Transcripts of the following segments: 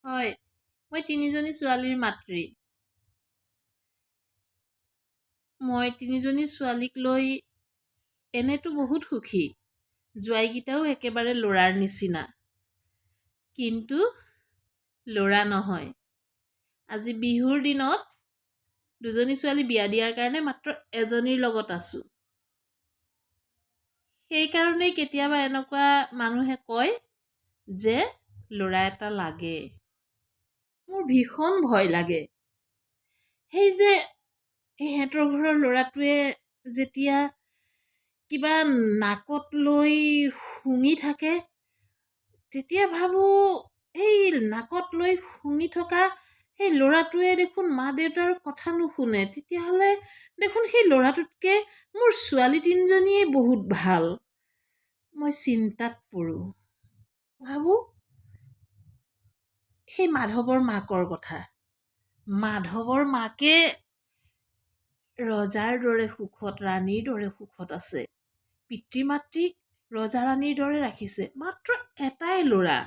হয়, মই তিনিজনী ছোৱালীৰ মাতৃ। মই তিনিজনী ছোৱালীক লৈ এনেতো বহুত সুখী। জোৱাইকেইটাও একেবাৰে ল'ৰাৰ নিচিনা। কিন্তু ল'ৰা নহয়। আজি বিহুৰ দিনত দুজনী ছোৱালী বিয়া দিয়াৰ কাৰণে মাত্ৰ এজনীৰ লগত আছোঁ। সেইকাৰণেই কেতিয়াবা এনেকুৱা মানুহে কয় যে ল'ৰা এটা লাগে। মোৰ ভীষণ ভয় লাগে। সেই যে সিহঁতৰ ঘৰৰ ল'ৰাটোৱে যেতিয়া কিবা নাকত লৈ শুঙি থাকে, তেতিয়া ভাবোঁ এই নাকত লৈ শুঙি থকা সেই ল'ৰাটোৱে দেখোন মা দেউতাৰ কথা নুশুনে। তেতিয়াহ'লে দেখোন সেই ল'ৰাটোতকৈ মোৰ ছোৱালী তিনিজনীয়ে বহুত ভাল। মই চিন্তাত পৰোঁ। ভাবোঁ সেই মাধৱৰ মাকৰ কথা। মাধৱৰ মাকে ৰজাৰ দৰে সুখত, ৰাণীৰ দৰে সুখত আছে। পিতৃ মাতৃক ৰজা ৰাণীৰ দৰে ৰাখিছে। মাত্ৰ এটাই ল'ৰা।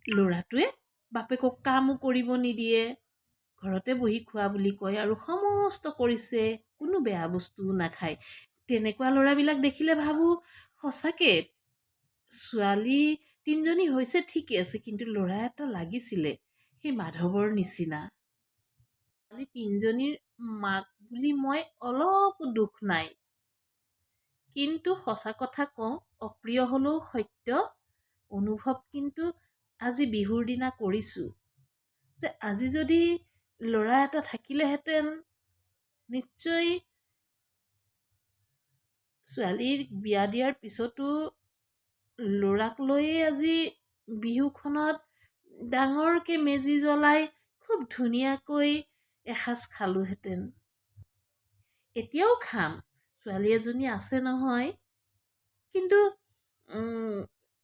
ল'ৰাটোৱে বাপেকক কামো কৰিব নিদিয়ে, ঘৰতে বহি খোৱা বুলি কয় আৰু সমস্ত কৰিছে, কোনো বেয়া বস্তুও নাখায়। তেনেকুৱা ল'ৰাবিলাক দেখিলে ভাবোঁ সঁচাকে ছোৱালী তিনিজনী হৈছে ঠিকে আছে, কিন্তু ল'ৰা এটা লাগিছিলে সেই মাধৱৰ নিচিনা। ছোৱালী তিনিজনীৰ মাক বুলি মই অলপো দুখ নাই। কিন্তু সঁচা কথা কওঁ, অপ্ৰিয় হ'লেও সত্য, অনুভৱ কিন্তু আজি বিহুৰ দিনা কৰিছোঁ যে আজি যদি ল'ৰা এটা থাকিলেহেঁতেন, নিশ্চয় ছোৱালীৰ বিয়া দিয়াৰ পিছতো ল'ৰাক লৈয়ে আজি বিহুখনত ডাঙৰকৈ মেজি জ্বলাই খুব ধুনীয়াকৈ এসাঁজ খালোঁহেঁতেন। এতিয়াও খাম, ছোৱালী এজনী আছে নহয়। কিন্তু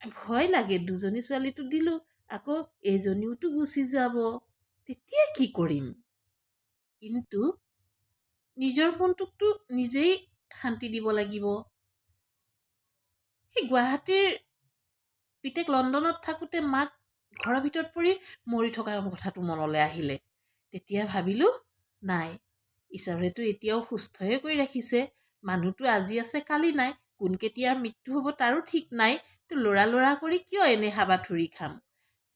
ভয় লাগে, দুজনী ছোৱালীটো দিলোঁ, আকৌ এইজনীওতো গুচি যাব, তেতিয়া কি কৰিম? কিন্তু নিজৰ মনটোকতো নিজেই শান্তি দিব লাগিব। সেই গুৱাহাটীৰ পিতেক লণ্ডনত থাকোঁতে মাক ঘৰৰ ভিতৰত পৰি মৰি থকা কথাটো মনলৈ আহিলে। তেতিয়া ভাবিলোঁ নাই, ঈশ্বৰেতো এতিয়াও সুস্থয়ে কৰি ৰাখিছে। মানুহটো আজি আছে কালি নাই, কোন কেতিয়া মৃত্যু হ'ব তাৰো ঠিক নাই। তো ল'ৰা কৰি কিয় এনে হাবাথুৰি খাম?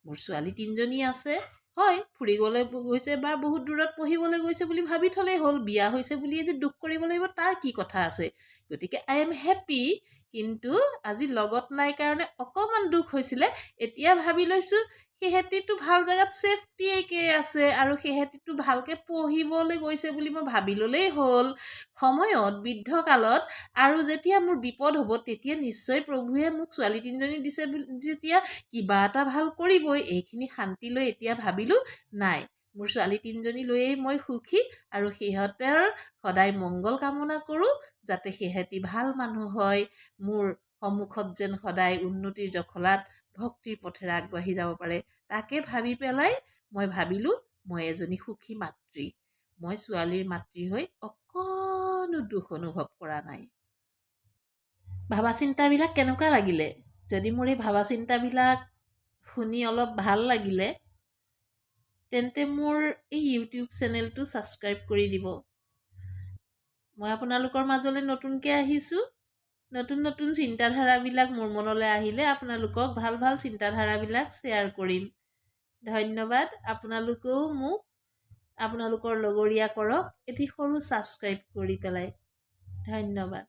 মোৰ ছোৱালী তিনিজনী আছে, হয় ফুৰিবলৈ গৈছে বা বহুত দূৰত পঢ়িবলৈ গৈছে বুলি ভাবি থ'লেই হ'ল। বিয়া হৈছে বুলিয়ে যে দুখ কৰিব লাগিব তাৰ কি কথা আছে? গতিকে আই এম হেপ্পী। কিন্তু আজি লগত নাই কাৰণে অকণমান দুখ হৈছিলে। এতিয়া ভাবি লৈছোঁ সিহঁতিতো ভাল জেগাত ছেফটিকে আছে আৰু সিহঁতিতো ভালকৈ পঢ়িবলৈ গৈছে বুলি মই ভাবি ল'লেই হ'ল। সময়ত বৃদ্ধকালত আৰু যেতিয়া মোৰ বিপদ হ'ব তেতিয়া নিশ্চয় প্ৰভুৱে মোক ছোৱালী তিনিজনী দিছে যেতিয়া কিবা এটা ভাল কৰিবই। এইখিনি শান্তি লৈ এতিয়া ভাবিলোঁ নাই, মোৰ ছোৱালী তিনিজনী লৈয়ে মই সুখী আৰু সিহঁতৰ সদায় মংগল কামনা কৰোঁ, যাতে সিহঁতি ভাল মানুহ হয়, মোৰ সন্মুখত যেন সদায় উন্নতিৰ জখলাত ভক্তিৰ পথেৰে আগবাঢ়ি যাব পাৰে। তাকে ভাবি পেলাই মই ভাবিলোঁ মই এজনী সুখী মাতৃ। মই ছোৱালীৰ মাতৃ হৈ অকণো দুখ অনুভৱ কৰা নাই। ভাবা চিন্তাবিলাক কেনেকুৱা লাগিলে? যদি মোৰ এই ভাবা চিন্তাবিলাক শুনি অলপ ভাল লাগিলে, তেন্তে মোৰ এই ইউটিউব চেনেলটো ছাবস্ক্ৰাইব কৰি দিব। মই আপোনালোকৰ মাজলৈ নতুনকৈ আহিছোঁ। নতুন নতুন চিন্তাধাৰাবিলাক মোৰ মনলৈ আহিলে আপোনালোকক ভাল ভাল চিন্তাধাৰাবিলাক শ্বেয়াৰ কৰিম। ধন্যবাদ। আপোনালোকেও মোক আপোনালোকৰ লগৰীয়া কৰক এটি সৰু ছাবস্ক্ৰাইব কৰি পেলাই। ধন্যবাদ।